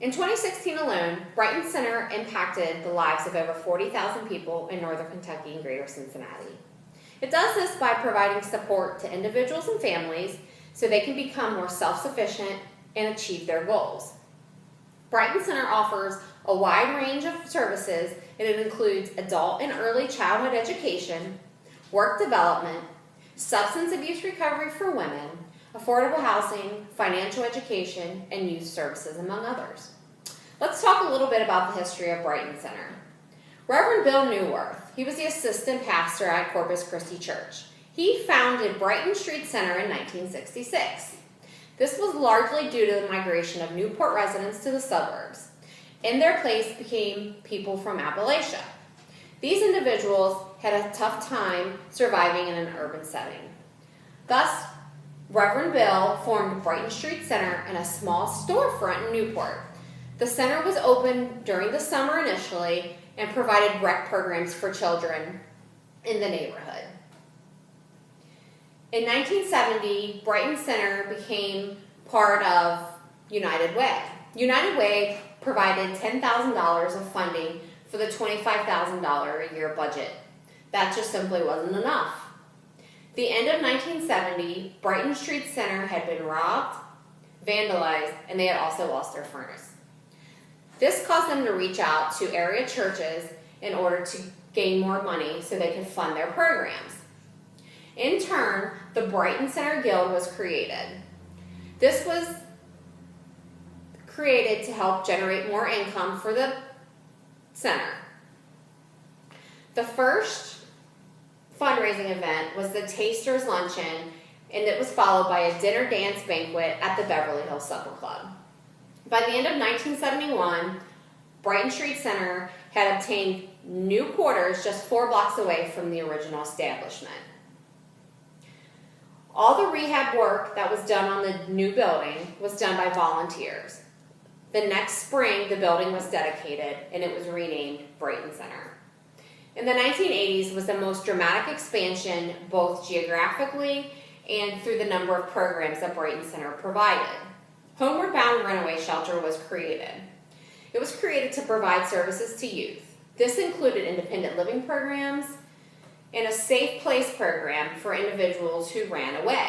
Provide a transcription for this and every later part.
In 2016 alone, Brighton Center impacted the lives of over 40,000 people in northern Kentucky and greater Cincinnati. It does this by providing support to individuals and families so they can become more self-sufficient and achieve their goals. Brighton Center offers a wide range of services, and it includes adult and early childhood education, work development, substance abuse recovery for women, affordable housing, financial education, and youth services, among others. Let's talk a little bit about the history of Brighton Center. Reverend Bill Newworth, he was the assistant pastor at Corpus Christi Church. He founded Brighton Street Center in 1966. This was largely due to the migration of Newport residents to the suburbs. In their place became people from Appalachia. These individuals had a tough time surviving in an urban setting. Thus, Reverend Bill formed Brighton Street Center in a small storefront in Newport. The center was open during the summer initially and provided rec programs for children in the neighborhood. In 1970, Brighton Center became part of United Way. United Way provided $10,000 of funding for the $25,000 a year budget. That just simply wasn't enough. The end of 1970, Brighton Street Center had been robbed, vandalized, and they had also lost their furnace. This caused them to reach out to area churches in order to gain more money so they could fund their programs. In turn, the Brighton Center Guild was created. This was created to help generate more income for the center. The first fundraising event was the Tasters Luncheon, and it was followed by a dinner dance banquet at the Beverly Hills Supper Club. By the end of 1971, Brighton Street Center had obtained new quarters just 4 blocks away from the original establishment. All the rehab work that was done on the new building was done by volunteers. The next spring, the building was dedicated and it was renamed Brighton Center. In the 1980s was the most dramatic expansion both geographically and through the number of programs that Brighton Center provided. Homeward Bound Runaway Shelter was created. It was created to provide services to youth. This included independent living programs and a safe place program for individuals who ran away.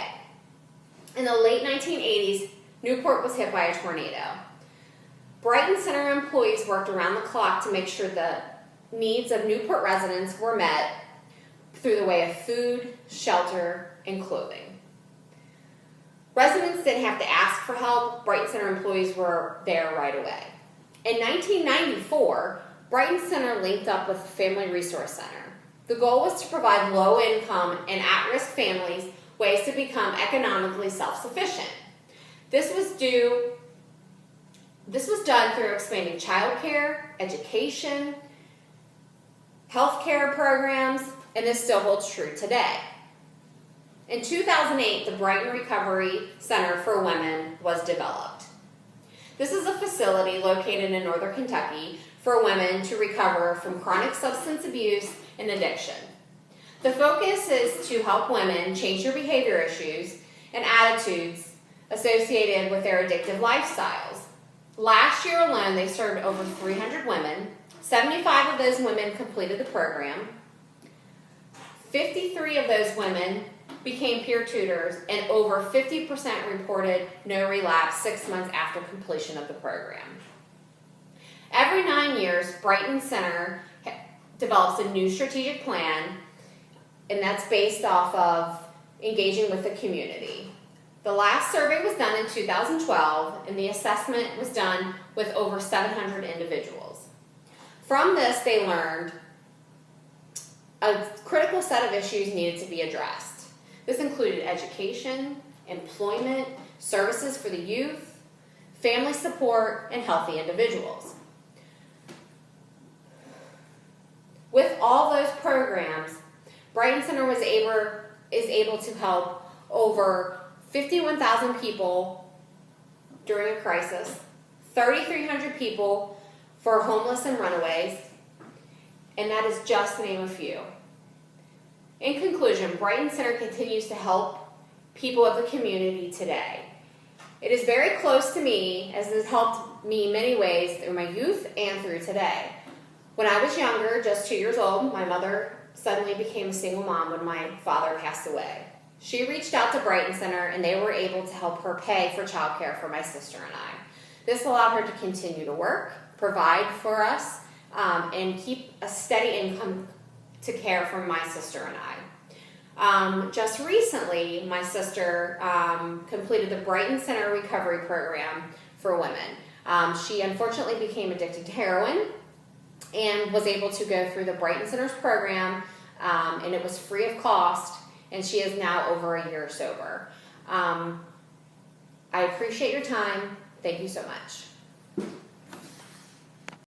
In the late 1980s, Newport was hit by a tornado. Brighton Center employees worked around the clock to make sure the needs of Newport residents were met through the way of food, shelter, and clothing. Residents didn't have to ask for help. Brighton Center employees were there right away. In 1994, Brighton Center linked up with Family Resource Center. The goal was to provide low-income and at-risk families ways to become economically self-sufficient. This was done through expanding child care, education, health care programs, and this still holds true today. In 2008, the Brighton Recovery Center for Women was developed. This is a facility located in northern Kentucky for women to recover from chronic substance abuse and addiction. The focus is to help women change their behavior issues and attitudes associated with their addictive lifestyles. Last year alone, they served over 300 women. 75 of those women completed the program. 53 of those women became peer tutors, and over 50% reported no relapse 6 months after completion of the program. Every 9 years, Brighton Center develops a new strategic plan, and that's based off of engaging with the community. The last survey was done in 2012, and the assessment was done with over 700 individuals. From this, they learned a critical set of issues needed to be addressed. This included education, employment, services for the youth, family support, and healthy individuals. With all those programs, Brighton Center is able to help over 51,000 people during a crisis, 3,300 people for homeless and runaways, and that is just to name a few. In conclusion, Brighton Center continues to help people of the community today. It is very close to me, as it has helped me in many ways through my youth and through today. When I was younger, just 2 years old, my mother suddenly became a single mom when my father passed away. She reached out to Brighton Center, and they were able to help her pay for childcare for my sister and I. This allowed her to continue to work, provide for us, and keep a steady income to care for my sister and I. Just recently, my sister completed the Brighton Center Recovery Program for women. She unfortunately became addicted to heroin and was able to go through the Brighton Center's program, and it was free of cost, and she is now over a year sober. I appreciate your time. Thank you so much.